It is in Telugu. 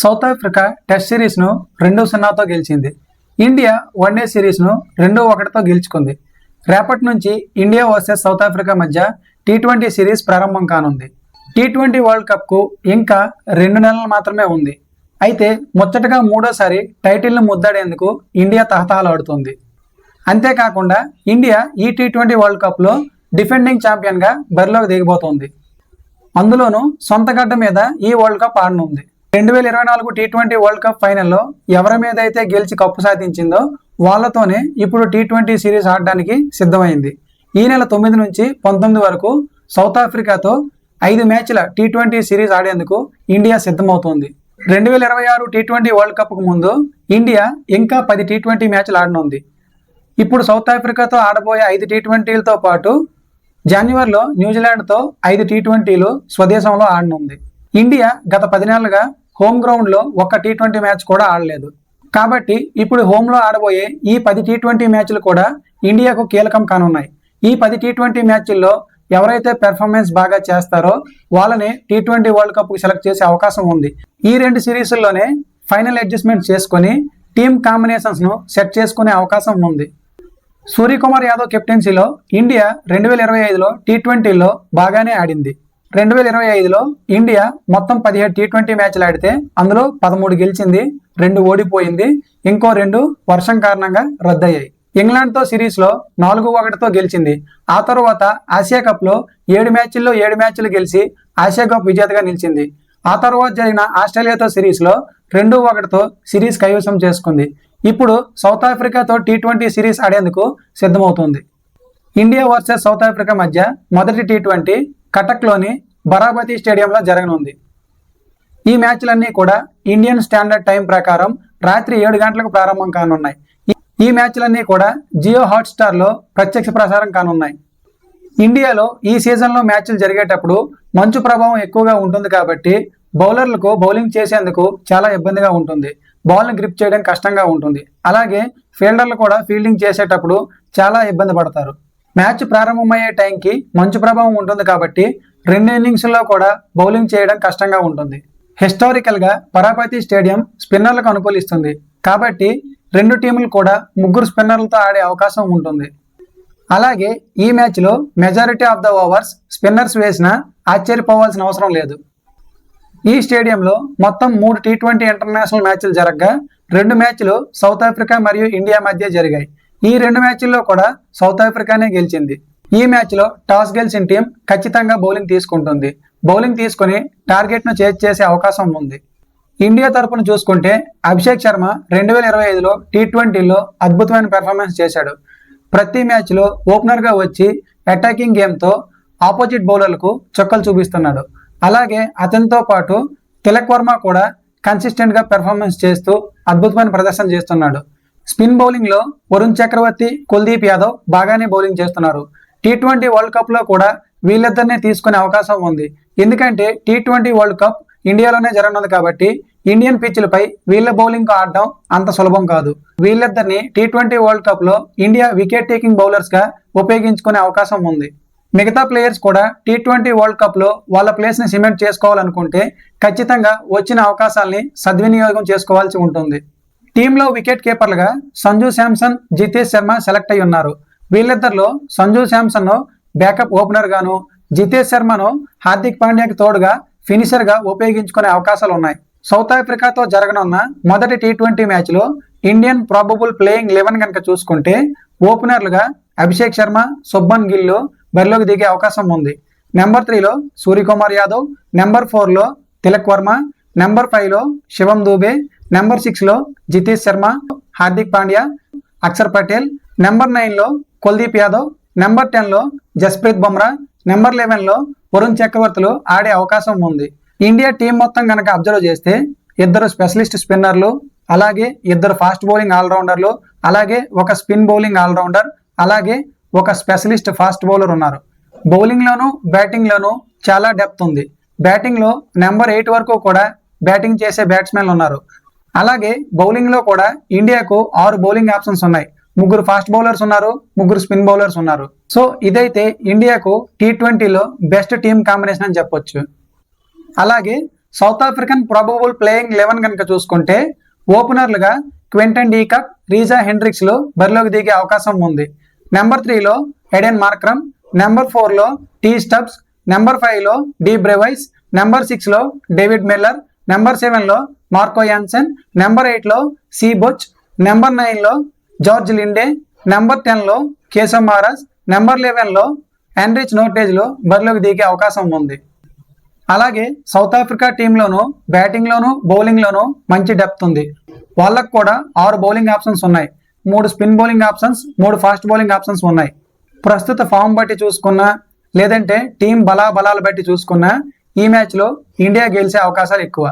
సౌత్ ఆఫ్రికా టెస్ట్ సిరీస్ను 2-0తో గెలిచింది. ఇండియా వన్డే సిరీస్ను 2-1తో గెలుచుకుంది. రేపటి నుంచి ఇండియా వర్సెస్ సౌత్ ఆఫ్రికా మధ్య టీ20 సిరీస్ ప్రారంభం కానుంది. టీ20 వరల్డ్ కప్కు ఇంకా 2 నెలలు మాత్రమే ఉంది. అయితే ముచ్చటగా మూడోసారి టైటిల్ను ముద్దాడేందుకు ఇండియా తహతహలాడుతోంది. అంతేకాకుండా ఇండియా ఈ టీ20 వరల్డ్ కప్లో డిఫెండింగ్ ఛాంపియన్గా బరిలోకి దిగబోతోంది. అందులోనూ సొంత గడ్డ మీద ఈ వరల్డ్ కప్ ఆడనుంది. 2024 టీ20 వరల్డ్ కప్ ఫైనల్లో ఎవరి మీద అయితే గెలిచి కప్పు సాధించిందో వాళ్లతోనే ఇప్పుడు టీ20 సిరీస్ ఆడడానికి సిద్ధమైంది. ఈ నెల 9 నుంచి 19 వరకు సౌత్ ఆఫ్రికాతో 5 మ్యాచ్ల టీ20 సిరీస్ ఆడేందుకు ఇండియా సిద్ధమవుతోంది. 2026 టీ20 వరల్డ్ కప్కు ముందు ఇండియా ఇంకా 10 టీ20 మ్యాచ్లు ఆడనుంది. ఇప్పుడు సౌత్ ఆఫ్రికాతో ఆడబోయే 5 టీ20లతో పాటు జనవరిలో న్యూజిలాండ్తో 5 టీ20లు స్వదేశంలో ఆడనుంది. ఇండియా గత 10 నెలలుగా హోమ్ గ్రౌండ్లో ఒక్క టీ20 మ్యాచ్ కూడా ఆడలేదు. కాబట్టి ఇప్పుడు హోమ్లో ఆడబోయే ఈ 10 టీ20 మ్యాచ్లు కూడా ఇండియాకు కీలకం కానున్నాయి. ఈ 10 టీ20 మ్యాచ్ల్లో ఎవరైతే పెర్ఫార్మెన్స్ బాగా చేస్తారో వాళ్ళని టీ20 వరల్డ్ కప్కి సెలెక్ట్ చేసే అవకాశం ఉంది. ఈ 2 సిరీస్ల్లోనే ఫైనల్ అడ్జస్ట్మెంట్ చేసుకుని టీమ్ కాంబినేషన్స్ను సెట్ చేసుకునే అవకాశం ఉంది. సూర్యకుమార్ యాదవ్ కెప్టెన్సీలో ఇండియా 2025లో టీ20లో బాగానే ఆడింది. 2025లో ఇండియా మొత్తం 17 టీ20 మ్యాచ్లు ఆడితే అందులో 13 గెలిచింది, 2 ఓడిపోయింది, ఇంకో 2 వర్షం కారణంగా రద్దయ్యాయి. ఇంగ్లాండ్తో సిరీస్లో 4-1తో గెలిచింది. ఆ తర్వాత ఆసియా కప్లో 7 మ్యాచ్ల్లో 7 మ్యాచ్లు గెలిచి ఆసియా కప్ విజేతగా నిలిచింది. ఆ తర్వాత జరిగిన ఆస్ట్రేలియాతో సిరీస్లో 2-1తో సిరీస్ కైవసం చేసుకుంది. ఇప్పుడు సౌత్ ఆఫ్రికాతో టీ20 సిరీస్ ఆడేందుకు సిద్ధమవుతుంది. ఇండియా వర్సెస్ సౌత్ ఆఫ్రికా మధ్య మొదటి టీ20 కటక్లోని బరాబతి స్టేడియంలో జరగనుంది. ఈ మ్యాచ్లన్నీ కూడా ఇండియన్ స్టాండర్డ్ టైం ప్రకారం రాత్రి 7 గంటలకు ప్రారంభం కానున్నాయి. ఈ మ్యాచ్లన్నీ కూడా జియో హాట్స్టార్లో ప్రత్యక్ష ప్రసారం కానున్నాయి. ఇండియాలో ఈ సీజన్లో మ్యాచ్లు జరిగేటప్పుడు మంచు ప్రభావం ఎక్కువగా ఉంటుంది కాబట్టి బౌలర్లకు బౌలింగ్ చేసేందుకు చాలా ఇబ్బందిగా ఉంటుంది. బాల్ని గ్రిప్ చేయడం కష్టంగా ఉంటుంది. అలాగే ఫీల్డర్లు కూడా ఫీల్డింగ్ చేసేటప్పుడు చాలా ఇబ్బంది పడతారు. మ్యాచ్ ప్రారంభమయ్యే టైంకి మంచు ప్రభావం ఉంటుంది కాబట్టి 2 ఇన్నింగ్స్లో కూడా బౌలింగ్ చేయడం కష్టంగా ఉంటుంది. హిస్టారికల్గా పరాపతి స్టేడియం స్పిన్నర్లకు అనుకూలిస్తుంది కాబట్టి 2 టీములు కూడా 3 స్పిన్నర్లతో ఆడే అవకాశం ఉంటుంది. అలాగే ఈ మ్యాచ్లో majority of the overs spinners వేసినా ఆశ్చర్యపోవాల్సిన అవసరం లేదు. ఈ స్టేడియంలో మొత్తం 3 టీ20 ఇంటర్నేషనల్ మ్యాచ్లు జరగగా 2 మ్యాచ్లు సౌత్ ఆఫ్రికా మరియు ఇండియా మధ్య జరిగాయి. ఈ 2 మ్యాచ్ల్లో కూడా సౌత్ ఆఫ్రికానే గెలిచింది. ఈ మ్యాచ్లో టాస్ గెలిచిన టీం ఖచ్చితంగా బౌలింగ్ తీసుకుంటుంది. బౌలింగ్ తీసుకుని టార్గెట్ను చేజ్ చేసే అవకాశం ఉంది. ఇండియా తరపున చూసుకుంటే అభిషేక్ శర్మ 2025లో టీ20లో అద్భుతమైన పెర్ఫార్మెన్స్ చేశాడు. ప్రతి మ్యాచ్లో ఓపెనర్గా వచ్చి అటాకింగ్ గేమ్తో ఆపోజిట్ బౌలర్లకు చుక్కలు చూపిస్తున్నాడు. అలాగే అతనితో పాటు తిలక్ వర్మ కూడా కన్సిస్టెంట్గా పెర్ఫార్మెన్స్ చేస్తూ అద్భుతమైన ప్రదర్శన చేస్తున్నాడు. స్పిన్ బౌలింగ్లో వరుణ్ చక్రవర్తి, కుల్దీప్ యాదవ్ బాగానే బౌలింగ్ చేస్తున్నారు. టీ20 వరల్డ్ కప్లో కూడా వీళ్ళిద్దరినే తీసుకునే అవకాశం ఉంది. ఎందుకంటే టీ20 వరల్డ్ కప్ ఇండియాలోనే జరగనుంది కాబట్టి ఇండియన్ పిచ్లపై వీళ్ళ బౌలింగ్ ఆడడం అంత సులభం కాదు. వీళ్ళిద్దరిని టీ20 వరల్డ్ కప్లో ఇండియా వికెట్ టేకింగ్ బౌలర్స్గా ఉపయోగించుకునే అవకాశం ఉంది. మిగతా ప్లేయర్స్ కూడా టీ20 వరల్డ్ కప్లో వాళ్ళ ప్లేస్ని సిమెంట్ చేసుకోవాలనుకుంటే ఖచ్చితంగా వచ్చిన అవకాశాలని సద్వినియోగం చేసుకోవాల్సి ఉంటుంది. టీంలో వికెట్ కీపర్లుగా సంజు శాంసన్, జితేష్ శర్మ సెలెక్ట్ అయి ఉన్నారు. వీళ్ళిద్దరిలో సంజు శాంసన్ను బ్యాకప్ ఓపెనర్ గాను, జితేష్ శర్మను హార్దిక్ పాండ్యాకి తోడుగా ఫినిషర్గా ఉపయోగించుకునే అవకాశాలు ఉన్నాయి. సౌత్ ఆఫ్రికాతో జరగనున్న మొదటి టీ20 మ్యాచ్లో ఇండియన్ ప్రాబబుల్ ప్లేయింగ్ 11 కనుక చూసుకుంటే ఓపెనర్లుగా అభిషేక్ శర్మ, శుభ్మన్ గిల్ బరిలోకి దిగే అవకాశం ఉంది. నెంబర్ 3లో సూర్యకుమార్ యాదవ్, నెంబర్ 4లో తిలక్ వర్మ, నెంబర్ 5లో శివం దూబే, నెంబర్ 6లో జితేష్ శర్మ, హార్దిక్ పాండ్యా, అక్షర్ పటేల్, నెంబర్ 9లో కుల్దీప్ యాదవ్, నెంబర్ 10లో జస్ప్రీత్ బుమ్రా, నెంబర్ 11లో వరుణ్ చక్రవర్తులు ఆడే అవకాశం ఉంది. ఇండియా టీం మొత్తం కనుక అబ్జర్వ్ చేస్తే 2 స్పెషలిస్ట్ స్పిన్నర్లు, అలాగే 2 ఫాస్ట్ బౌలింగ్ ఆల్రౌండర్లు, అలాగే ఒక స్పిన్ బౌలింగ్ ఆల్రౌండర్, అలాగే ఒక స్పెషలిస్ట్ ఫాస్ట్ బౌలర్ ఉన్నారు. బౌలింగ్లోనూ బ్యాటింగ్లోనూ చాలా డెప్త్ ఉంది. బ్యాటింగ్లో నెంబర్ 8 వరకు కూడా బ్యాటింగ్ చేసే బ్యాట్స్మెన్లు ఉన్నారు. అలాగే బౌలింగ్లో కూడా ఇండియాకు 6 బౌలింగ్ ఆప్షన్స్ ఉన్నాయి. 3 ఫాస్ట్ బౌలర్స్ ఉన్నారు, 3 స్పిన్ బౌలర్స్ ఉన్నారు. సో ఇదైతే ఇండియాకు టీ20లో బెస్ట్ టీమ్ కాంబినేషన్ అని చెప్పొచ్చు. అలాగే సౌత్ ఆఫ్రికన్ ప్రాబబుల్ ప్లేయింగ్ 11 కనుక చూసుకుంటే ఓపెనర్లుగా క్వింటన్ డీకాక్, రీజా హెండ్రిక్స్లు బరిలోకి దిగే అవకాశం ఉంది. నెంబర్ 3లో ఎడెన్ మార్క్రమ్, నెంబర్ 4లో టీ స్టబ్స్, నెంబర్ 5లో డి బ్రెవైస్, నెంబర్ 6లో డేవిడ్ మిల్లర్, నెంబర్ 7లో మార్కో యాన్సెన్, నెంబర్ 8లో సి బొచ్, నెంబర్ 9లో జార్జ్ లిండే, నెంబర్ 10లో కేశవ్ మహారాజ్, నెంబర్ 11లో ఎన్రిచ్ నోటేజ్లు బరిలోకి దిగే అవకాశం ఉంది. అలాగే సౌత్ ఆఫ్రికా టీంలోనూ బ్యాటింగ్లోనూ బౌలింగ్లోనూ మంచి డెప్త్ ఉంది. వాళ్ళకు కూడా 6 బౌలింగ్ ఆప్షన్స్ ఉన్నాయి. 3 spin bowling options, 3 fast bowling options ఉన్నాయి. ప్రస్తుత ఫామ్ బట్టి చూసుకున్నా లేదంటే టీం బలాలు బట్టి చూసుకున్నా ఈ మ్యాచ్లో ఇండియా గెలిచే అవకాశాలు ఎక్కువ.